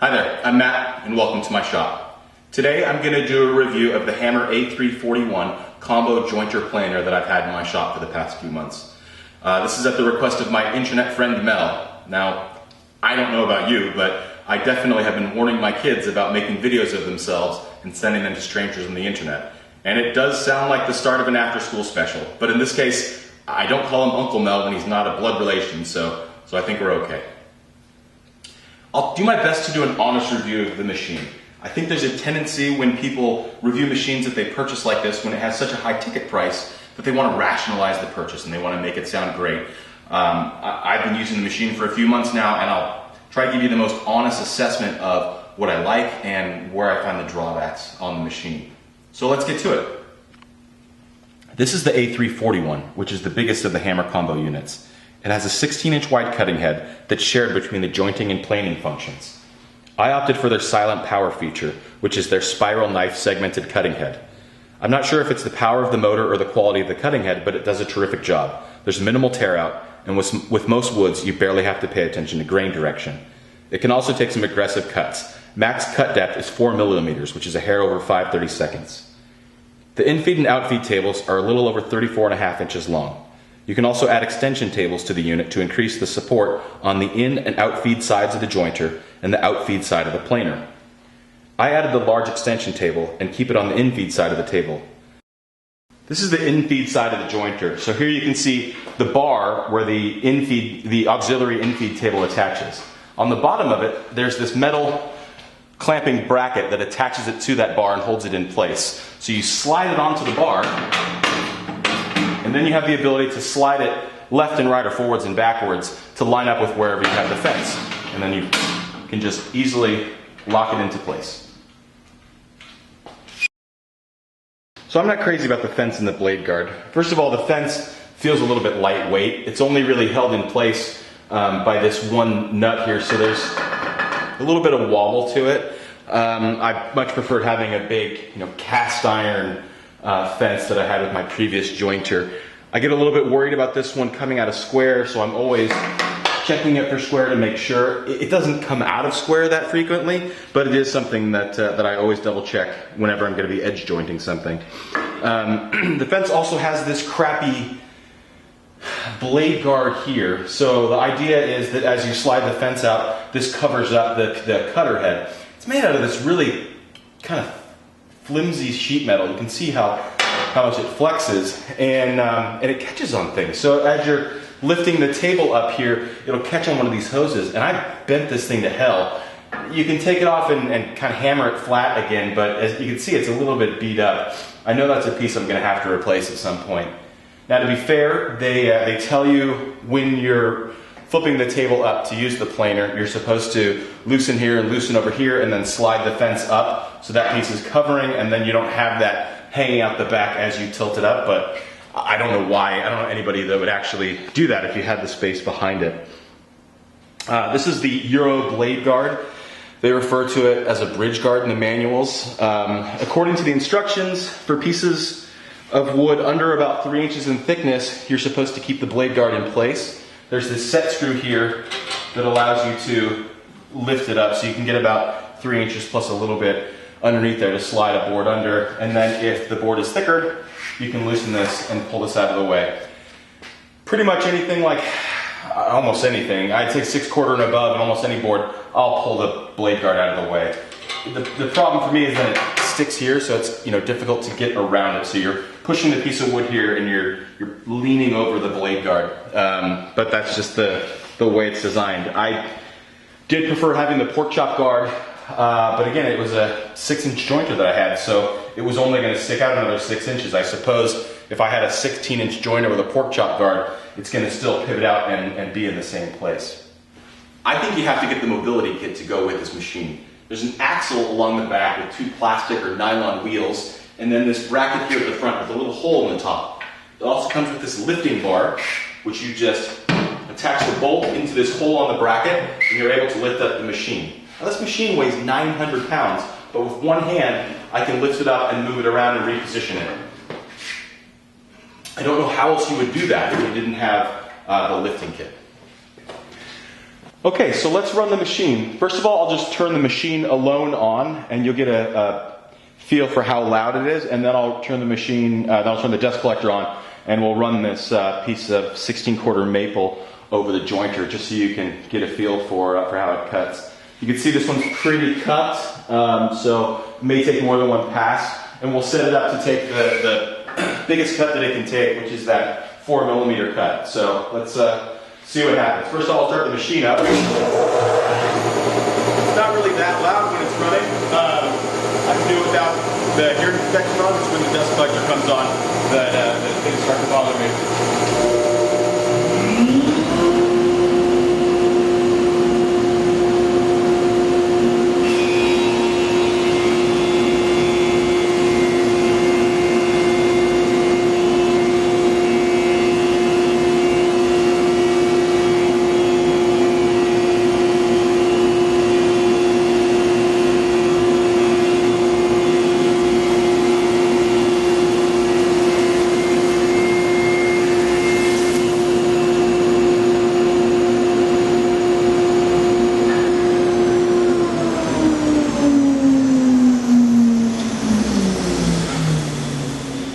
Hi there, I'm Matt and welcome to my shop. Today I'm going to do a review of the Hammer A341 combo jointer planer that I've had in my shop for the past few months. This is at the request of my internet friend Mel. Now, I don't know about you, but I definitely have been warning my kids about making videos of themselves and sending them to strangers on the internet. And it does sound like the start of an after-school special, but in this case, I don't call him Uncle Mel when he's not a blood relation, so I think we're okay. I'll do my best to do an honest review of the machine. I think there's a tendency when people review machines that they purchase like this, when it has such a high ticket price, that they want to rationalize the purchase and they want to make it sound great. I've been using the machine for a few months now, and I'll try to give you the most honest assessment of what I like and where I find the drawbacks on the machine. So let's get to it. This is the A341, which is the biggest of the Hammer combo units. It has a 16-inch wide cutting head that's shared between the jointing and planing functions. I opted for their silent power feature, which is their spiral knife segmented cutting head. I'm not sure if it's the power of the motor or the quality of the cutting head, but it does a terrific job. There's minimal tear out, and with most woods, you barely have to pay attention to grain direction. It can also take some aggressive cuts. Max cut depth is 4 millimeters, which is a hair over 5/32. The infeed and outfeed tables are a little over 34.5 inches long. You can also add extension tables to the unit to increase the support on the in and outfeed sides of the jointer and the outfeed side of the planer. I added the large extension table and keep it on the infeed side of the table. This is the infeed side of the jointer. So here you can see the bar where the auxiliary infeed table attaches. On the bottom of it, there's this metal clamping bracket that attaches it to that bar and holds it in place. So you slide it onto the bar, and then you have the ability to slide it left and right or forwards and backwards to line up with wherever you have the fence. And then you can just easily lock it into place. So I'm not crazy about the fence and the blade guard. First of all, the fence feels a little bit lightweight. It's only really held in place by this one nut here, so there's a little bit of wobble to it. I much preferred having a big, cast iron fence that I had with my previous jointer. I get a little bit worried about this one coming out of square, so I'm always checking it for square to make sure. It doesn't come out of square that frequently, but it is something that I always double check whenever I'm going to be edge jointing something. The fence also has this crappy blade guard here. So the idea is that as you slide the fence out, this covers up the cutter head. It's made out of this really kind of flimsy sheet metal. You can see how much it flexes, and it catches on things. So as you're lifting the table up here, it'll catch on one of these hoses, and I bent this thing to hell. You can take it off and kind of hammer it flat again, but as you can see, it's a little bit beat up. I know that's a piece I'm going to have to replace at some point. Now, to be fair, they tell you when you're flipping the table up to use the planer, you're supposed to loosen here and loosen over here and then slide the fence up so that piece is covering, and then you don't have that hanging out the back as you tilt it up. But I don't know why. I don't know anybody that would actually do that if you had the space behind it. This is the Euro blade guard. They refer to it as a bridge guard in the manuals. According to the instructions, for pieces of wood under about 3 inches in thickness, you're supposed to keep the blade guard in place. There's this set screw here that allows you to lift it up so you can get about 3 inches plus a little bit underneath there to slide a board under. And then if the board is thicker, you can loosen this and pull this out of the way. Pretty much anything, like almost anything, I'd say 6/4 and above, and almost any board, I'll pull the blade guard out of the way. The problem for me is that it sticks here, so it's difficult to get around it. So you're pushing the piece of wood here, and you're leaning over the blade guard. But that's just the way it's designed. I did prefer having the pork chop guard, but again, it was a 6-inch jointer that I had, so it was only going to stick out another 6 inches. I suppose if I had a 16-inch jointer with a pork chop guard, it's going to still pivot out and be in the same place. I think you have to get the mobility kit to go with this machine. There's an axle along the back with 2 plastic or nylon wheels, and then this bracket here at the front with a little hole in the top. It also comes with this lifting bar, which you just attach the bolt into this hole on the bracket, and you're able to lift up the machine. Now this machine weighs 900 pounds, but with one hand, I can lift it up and move it around and reposition it. I don't know how else you would do that if you didn't have the lifting kit. Okay, so let's run the machine. First of all, I'll just turn the machine alone on, and you'll get a feel for how loud it is, and then I'll turn the machine, then I'll turn the dust collector on, and we'll run this piece of 16-quarter maple over the jointer, just so you can get a feel for how it cuts. You can see this one's pretty cut, so it may take more than one pass, and we'll set it up to take the biggest cut that it can take, which is that 4mm cut. So let's see what happens. First of all, I'll start the machine up. It's not really that loud when it's running. I can do it without the hearing protection on. It's when the dust collector comes on that things start to bother me.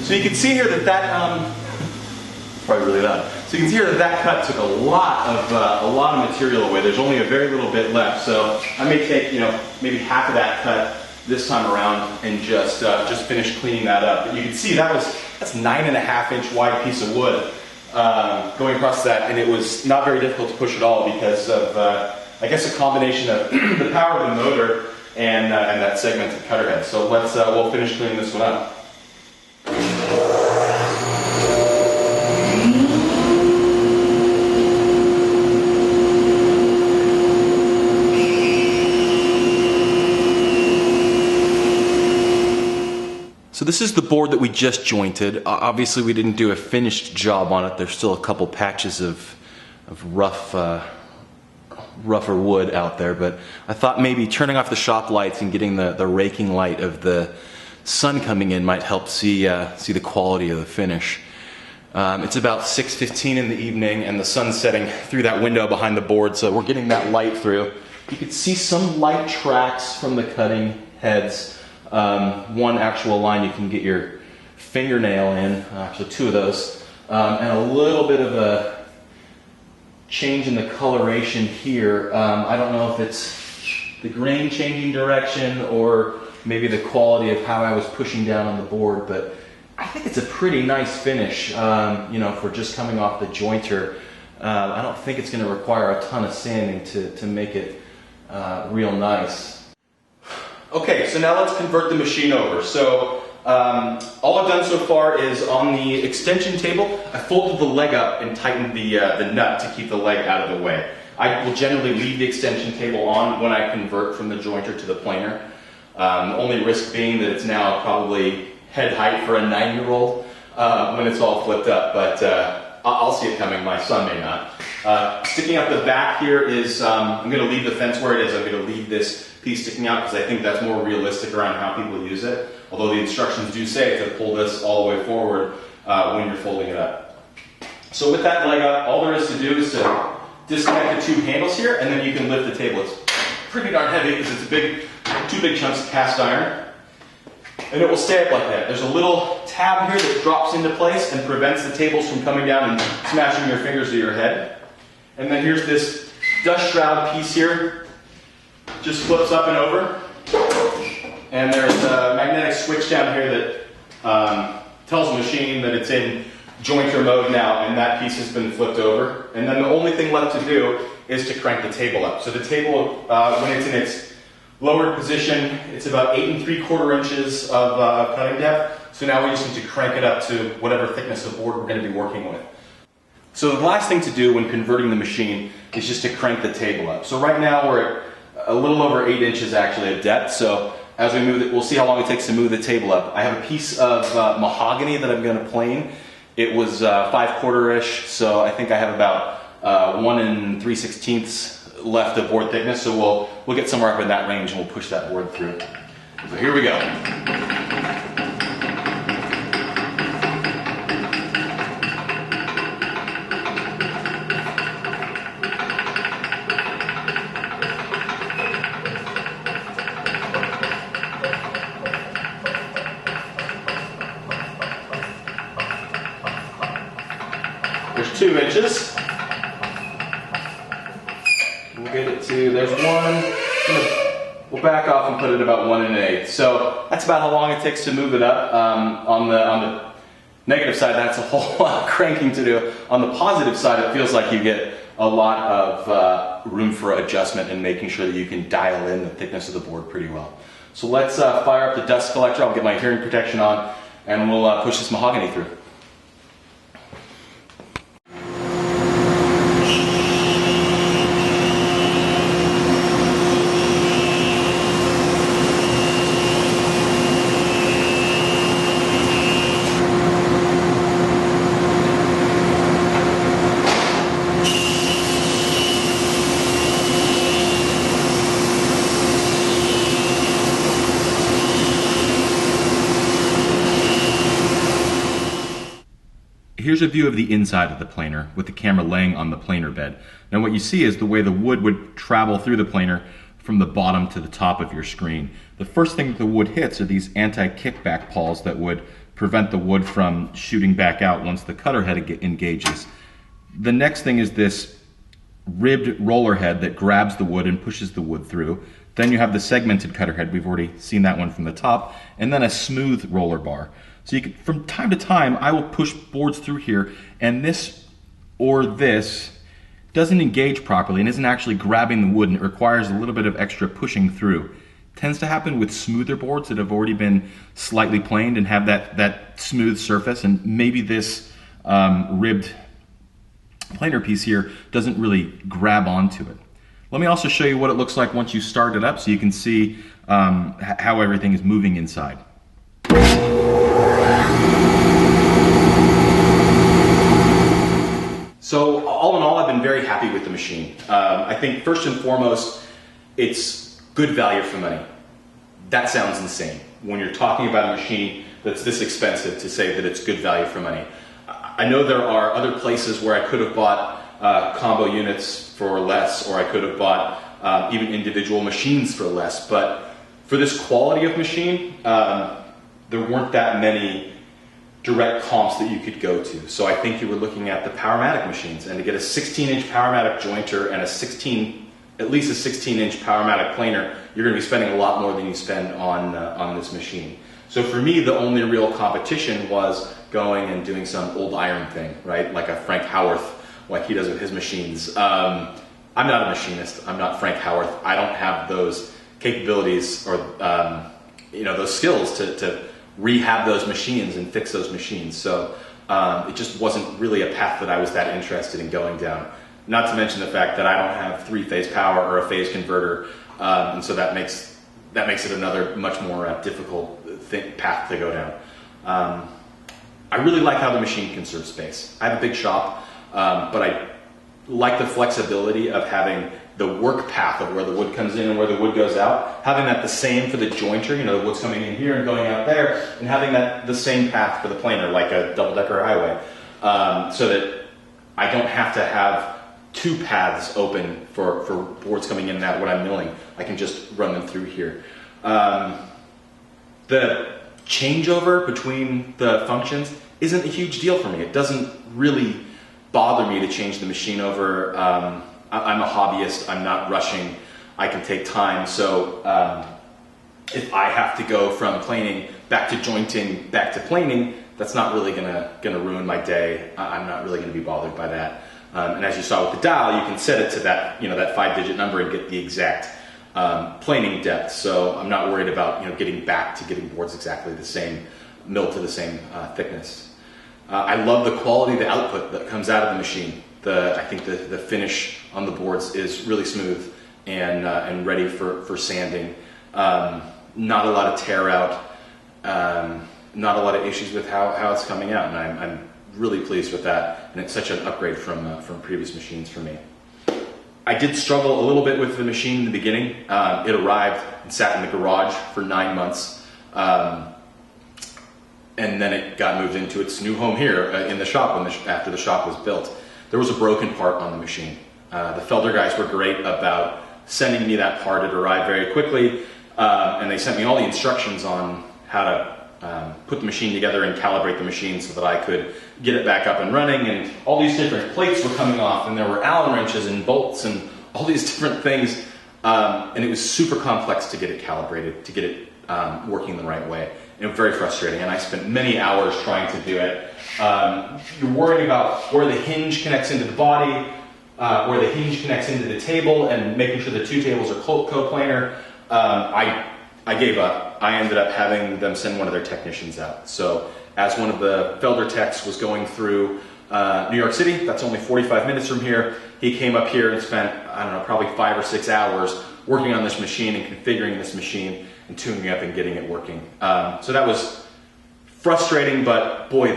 So you can see here that probably really loud. So you can see here that cut took a lot of material away. There's only a very little bit left. So I may take maybe half of that cut this time around and just finish cleaning that up. But you can see that's 9.5-inch wide piece of wood going across that, and it was not very difficult to push at all because of I guess a combination of the power of the motor and that segmented cutter head. So we'll finish cleaning this one up. So this is the board that we just jointed. Obviously we didn't do a finished job on it. There's still a couple patches of rougher wood out there, but I thought maybe turning off the shop lights and getting the raking light of the sun coming in might help see the quality of the finish. It's about 6:15 in the evening and the sun's setting through that window behind the board, so we're getting that light through. You can see some light tracks from the cutting heads. One actual line you can get your fingernail in, actually two of those, and a little bit of a change in the coloration here. I don't know if it's the grain changing direction or maybe the quality of how I was pushing down on the board, but I think it's a pretty nice finish, for just coming off the jointer. I don't think it's going to require a ton of sanding to make it real nice. Okay, so now let's convert the machine over. So all I've done so far is on the extension table, I folded the leg up and tightened the nut to keep the leg out of the way. I will generally leave the extension table on when I convert from the jointer to the planer. The only risk being that it's now probably head height for a 9-year-old when it's all flipped up, but I'll see it coming, my son may not. Sticking out the back here is, I'm going to leave the fence where it is. I'm going to leave this piece sticking out because I think that's more realistic around how people use it. Although the instructions do say to pull this all the way forward when you're folding it up. So with that leg up, all there is to do is to disconnect the two handles here, and then you can lift the table. It's pretty darn heavy because it's two big chunks of cast iron. And it will stay up like that. There's a little tab here that drops into place and prevents the tables from coming down and smashing your fingers to your head. And then here's this dust shroud piece here. Just flips up and over. And there's a magnetic switch down here that tells the machine that it's in jointer mode now, and that piece has been flipped over. And then the only thing left to do is to crank the table up. So the table, when it's in its lowered position, it's about 8 3/4 inches of cutting depth. So now we just need to crank it up to whatever thickness of board we're going to be working with. So the last thing to do when converting the machine is just to crank the table up. So right now we're at a little over 8 inches actually of depth. So as we move it, we'll see how long it takes to move the table up. I have a piece of mahogany that I'm going to plane. It was 5/4-ish, so I think I have about 1 3/16 left of board thickness. So we'll get somewhere up in that range and we'll push that board through. So here we go. 2 inches. We'll get it to, there's 1. We'll back off and put it about 1 1/8. So that's about how long it takes to move it up. On the negative side, that's a whole lot of cranking to do. On the positive side, it feels like you get a lot of room for adjustment and making sure that you can dial in the thickness of the board pretty well. So let's fire up the dust collector. I'll get my hearing protection on and we'll push this mahogany through. Here's a view of the inside of the planer with the camera laying on the planer bed. Now what you see is the way the wood would travel through the planer from the bottom to the top of your screen. The first thing the wood hits are these anti-kickback pawls that would prevent the wood from shooting back out once the cutter head engages. The next thing is this ribbed roller head that grabs the wood and pushes the wood through. Then you have the segmented cutter head, we've already seen that one from the top, and then a smooth roller bar. So you can, from time to time, I will push boards through here, and this or this doesn't engage properly and isn't actually grabbing the wood, and it requires a little bit of extra pushing through. It tends to happen with smoother boards that have already been slightly planed and have that smooth surface, and maybe this ribbed planer piece here doesn't really grab onto it. Let me also show you what it looks like once you start it up so you can see how everything is moving inside. So all in all, I've been very happy with the machine. I think first and foremost, it's good value for money. That sounds insane when you're talking about a machine that's this expensive to say that it's good value for money. I know there are other places where I could have bought combo units for less, or I could have bought even individual machines for less, but for this quality of machine, there weren't that many direct comps that you could go to. So I think you were looking at the Powermatic machines, and to get a 16-inch Powermatic jointer and at least a 16-inch Powermatic planer, you're going to be spending a lot more than you spend on this machine. So for me, the only real competition was going and doing some old iron thing, right? Like a Frank Howarth, like he does with his machines. I'm not a machinist. I'm not Frank Howarth. I don't have those capabilities or those skills to rehab those machines and fix those machines. So it just wasn't really a path that I was that interested in going down. Not to mention the fact that I don't have 3-phase power or a phase converter, and so that makes it another much more difficult path to go down. I really like how the machine conserves space. I have a big shop, but I like the flexibility of having the work path of where the wood comes in and where the wood goes out, having that the same for the jointer, the wood's coming in here and going out there, and having that the same path for the planer, like a double-decker highway, so that I don't have to have 2 paths open for boards coming in and out when I'm milling. I can just run them through here. The changeover between the functions isn't a huge deal for me. It doesn't really bother me to change the machine over. I'm a hobbyist, I'm not rushing, I can take time, so if I have to go from planing back to jointing, back to planing, that's not really gonna ruin my day. I'm not really gonna be bothered by that. And as you saw with the dial, you can set it to that, that 5-digit number and get the exact planing depth, so I'm not worried about getting back to getting boards exactly the same, milled to the same thickness. I love the quality of the output that comes out of the machine. I think the finish on the boards is really smooth and ready for sanding. Not a lot of tear out, not a lot of issues with how it's coming out, and I'm really pleased with that, and it's such an upgrade from previous machines for me. I did struggle a little bit with the machine in the beginning. It arrived and sat in the garage for 9 months. And then it got moved into its new home here in the shop after the shop was built. There was a broken part on the machine. The Felder guys were great about sending me that part. It arrived very quickly, and they sent me all the instructions on how to put the machine together and calibrate the machine so that I could get it back up and running, and all these different plates were coming off, and there were Allen wrenches and bolts and all these different things, and it was super complex to get it calibrated, to get it working the right way. And it was very frustrating, and I spent many hours trying to do it. You're worried about where the hinge connects into the body, where the hinge connects into the table, and making sure the two tables are coplanar. I gave up. I ended up having them send one of their technicians out. So as one of the Felder techs was going through New York City, that's only 45 minutes from here, he came up here and spent, I don't know, probably 5 or 6 hours working on this machine and configuring this machine and tuning it up and getting it working. So that was frustrating, but boy,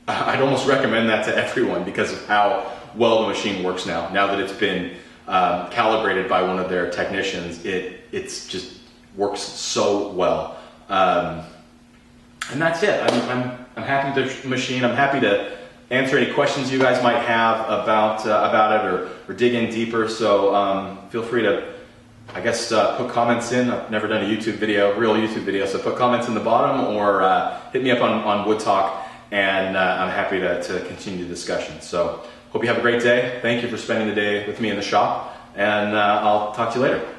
I'd almost recommend that to everyone because of how well the machine works now. Now that it's been calibrated by one of their technicians, it's just works so well. And that's it. I'm happy with the machine. I'm happy to answer any questions you guys might have about it or dig in deeper. So feel free to, I guess, put comments in. I've never done a real YouTube video, so put comments in the bottom or hit me up on Wood Talk, and I'm happy to continue the discussion. So hope you have a great day. Thank you for spending the day with me in the shop, and I'll talk to you later.